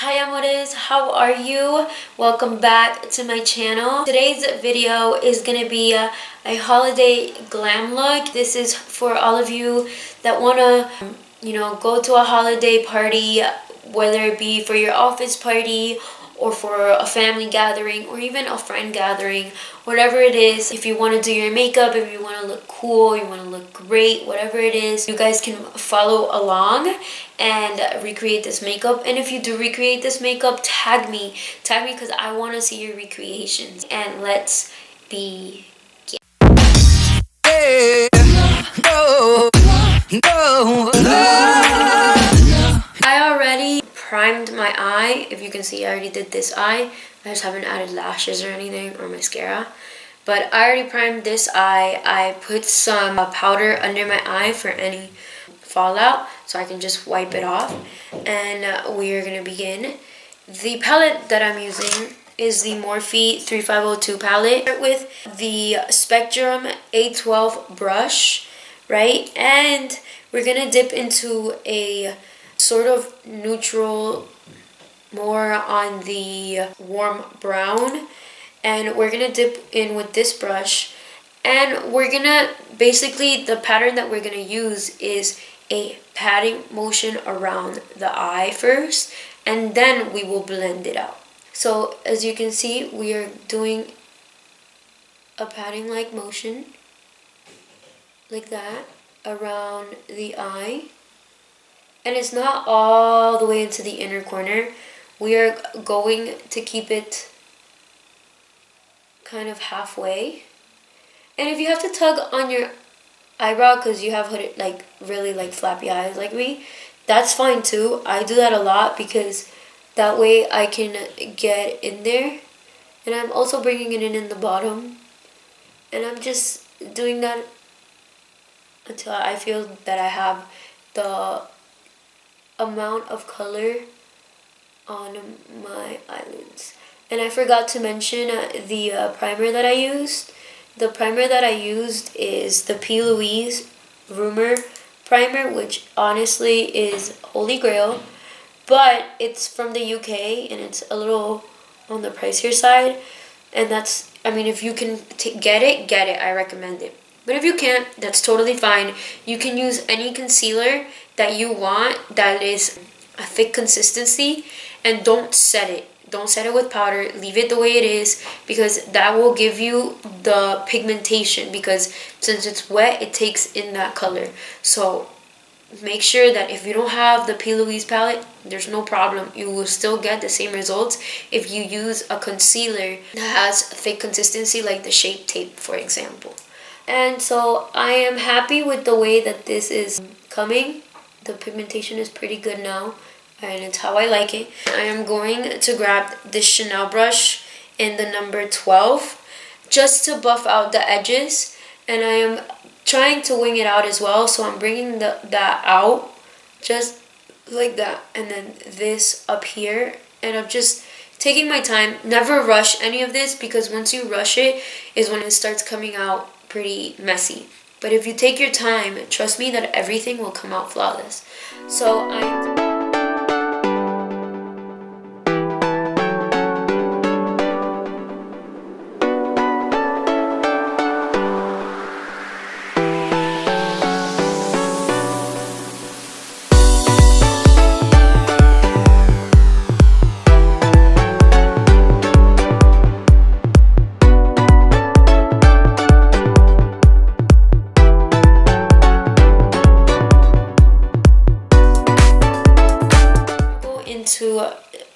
Hi Amores, how are you? Welcome back to my channel. Today's video is gonna be a holiday glam look. This is for all of you that wanna, go to a holiday party, whether it be for your office party or for a family gathering or even a friend gathering, whatever it is. If you want to do your makeup, if you want to look cool, you want to look great, whatever it is, you guys can follow along and recreate this makeup. And if you do recreate this makeup, tag me because I want to see your recreations. And let's begin. I already primed my eye. If you can see, I already did this eye. I just haven't added lashes or anything or mascara. But I already primed this eye. I put some powder under my eye for any fallout so I can just wipe it off. And we are going to begin. The palette that I'm using is the Morphe 3502 palette. Start with the Spectrum A12 brush, right? And we're going to dip into a sort of neutral, more on the warm brown, and we're gonna dip in with this brush, and we're gonna basically, the pattern that we're gonna use is a patting motion around the eye first, and then we will blend it out. So as you can see, we are doing a patting like motion like that around the eye. And it's not all the way into the inner corner. We are going to keep it kind of halfway. And if you have to tug on your eyebrow because you have hooded, really flappy eyes like me, that's fine too. I do that a lot because that way I can get in there. And I'm also bringing it in the bottom. And I'm just doing that until I feel that I have the amount of color on my eyelids. And I forgot to mention the primer that I used. The primer that I used is the P. Louise Rumor primer, which honestly is holy grail, but it's from the UK and it's a little on the pricier side. And that's, if you can get it, I recommend it. But if you can't, that's totally fine. You can use any concealer that you want that is a thick consistency, and don't set it. Don't set it with powder. Leave it the way it is, because that will give you the pigmentation, because since it's wet, it takes in that color. So make sure that if you don't have the P. Louise palette, there's no problem. You will still get the same results if you use a concealer that has thick consistency, like the Shape Tape, for example. And so I am happy with the way that this is coming. The pigmentation is pretty good now, and it's how I like it. I am going to grab this Chanel brush in the number 12 just to buff out the edges, and I am trying to wing it out as well. So I'm bringing that out just like that, and then this up here, and I'm just taking my time. Never rush any of this, because once you rush it is when it starts coming out pretty messy. But if you take your time, trust me that everything will come out flawless. So into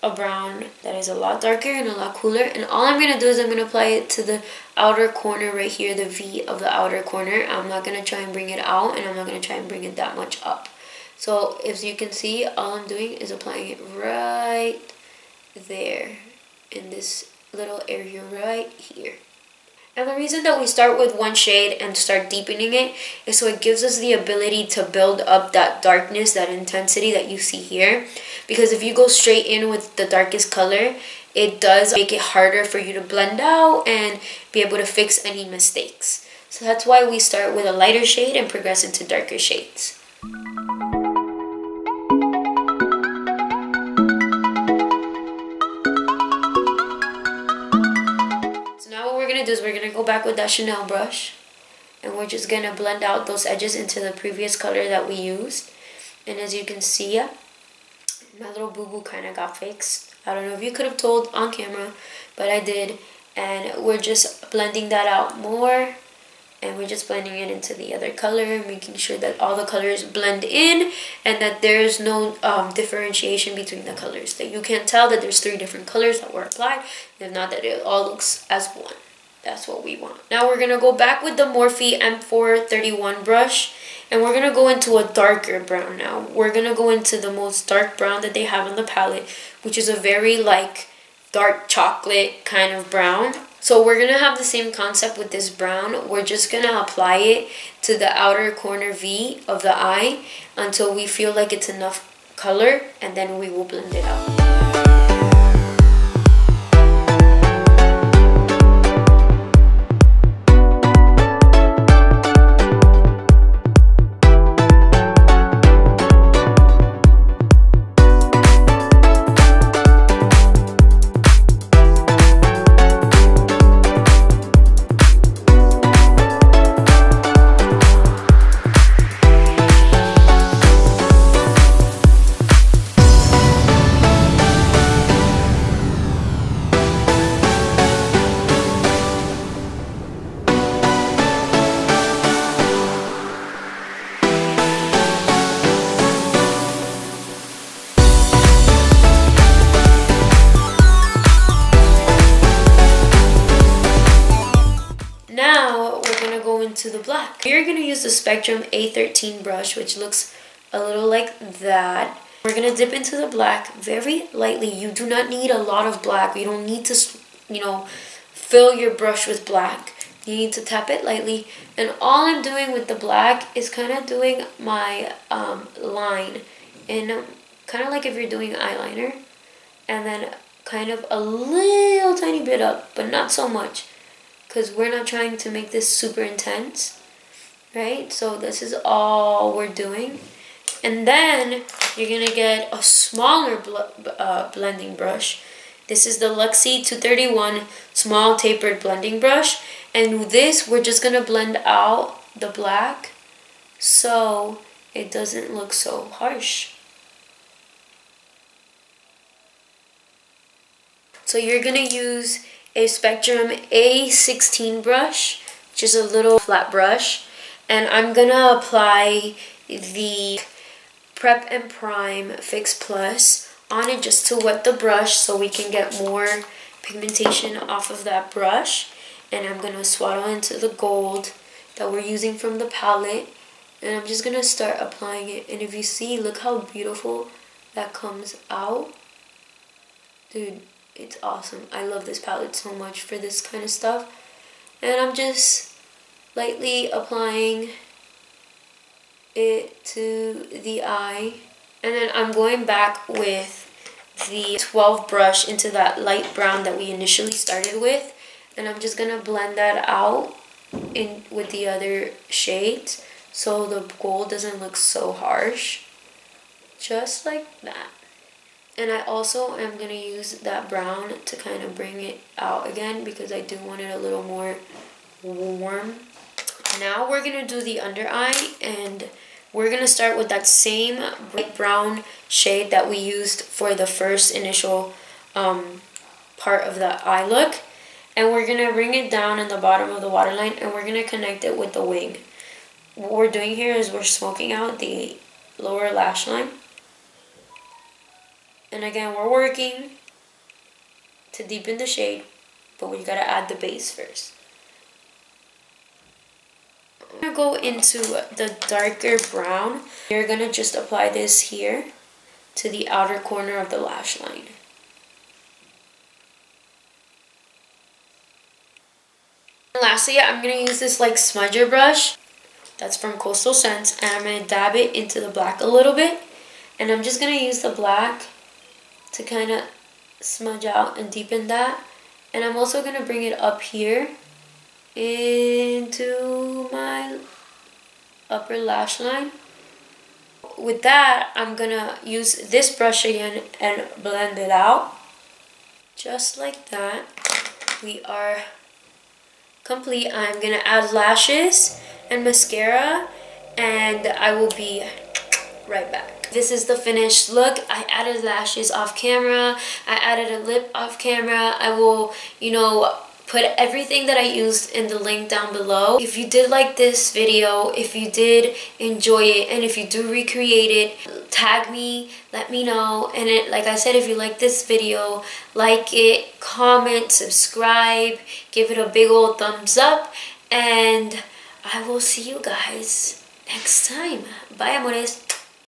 a brown that is a lot darker and a lot cooler, and all I'm going to do is I'm going to apply it to the outer corner right here, the V of the outer corner. I'm not going to try and bring it out, and I'm not going to try and bring it that much up. So as you can see, all I'm doing is applying it right there in this little area right here. And the reason that we start with one shade and start deepening it is so it gives us the ability to build up that darkness, that intensity that you see here. Because if you go straight in with the darkest color, it does make it harder for you to blend out and be able to fix any mistakes. So that's why we start with a lighter shade and progress into darker shades. gonna go back with that Chanel brush, and we're just gonna blend out those edges into the previous color that we used. And as you can see, my little boo-boo kind of got fixed. I don't know if you could have told on camera, but I did. And we're just blending that out more, and we're just blending it into the other color, making sure that all the colors blend in and that there's no differentiation between the colors, that you can't tell that there's 3 different colors that were applied, if not that it all looks as one. That's what we want. Now we're gonna go back with the Morphe M431 brush, and we're gonna go into a darker brown now. We're gonna go into the most dark brown that they have on the palette, which is a very like dark chocolate kind of brown. So we're gonna have the same concept with this brown. We're just gonna apply it to the outer corner V of the eye until we feel like it's enough color, and then we will blend it out. To the black. We're going to use the Spectrum A13 brush, which looks a little like that. We're going to dip into the black very lightly. You do not need a lot of black. You don't need to, fill your brush with black. You need to tap it lightly. And all I'm doing with the black is kind of doing my line. And kind of like if you're doing eyeliner. And then kind of a little tiny bit up, but not so much, because we're not trying to make this super intense, right? So this is all we're doing. And then you're gonna get a smaller blending brush. This is the Luxie 231 small tapered blending brush. And with this, we're just gonna blend out the black so it doesn't look so harsh. So you're gonna use a Spectrum A16 brush, which is a little flat brush, and I'm gonna apply the Prep and Prime Fix Plus on it just to wet the brush so we can get more pigmentation off of that brush. And I'm gonna swaddle into the gold that we're using from the palette, and I'm just gonna start applying it. And if you see, look how beautiful that comes out. Dude, it's awesome. I love this palette so much for this kind of stuff. And I'm just lightly applying it to the eye. And then I'm going back with the 12 brush into that light brown that we initially started with. And I'm just going to blend that out in with the other shades so the gold doesn't look so harsh. Just like that. And I also am going to use that brown to kind of bring it out again because I do want it a little more warm. Now we're going to do the under eye, and we're going to start with that same bright brown shade that we used for the first initial part of the eye look. And we're going to bring it down in the bottom of the waterline, and we're going to connect it with the wing. What we're doing here is we're smoking out the lower lash line. And again, we're working to deepen the shade, but we gotta add the base first. I'm gonna go into the darker brown. You're gonna just apply this here to the outer corner of the lash line. And lastly, I'm gonna use this like smudger brush that's from Coastal Scents, and I'm gonna dab it into the black a little bit. And I'm just gonna use the black to kind of smudge out and deepen that. And I'm also going to bring it up here into my upper lash line. With that, I'm going to use this brush again and blend it out. Just like that. We are complete, I'm gonna add lashes and mascara, and I will be right back. This is the finished look. I added lashes off camera. I added a lip off camera. I will, put everything that I used in the link down below. If you did like this video, if you did enjoy it, and if you do recreate it, tag me, let me know. And like I said, if you like this video, like it, comment, subscribe, give it a big old thumbs up, and I will see you guys next time. Bye, amores.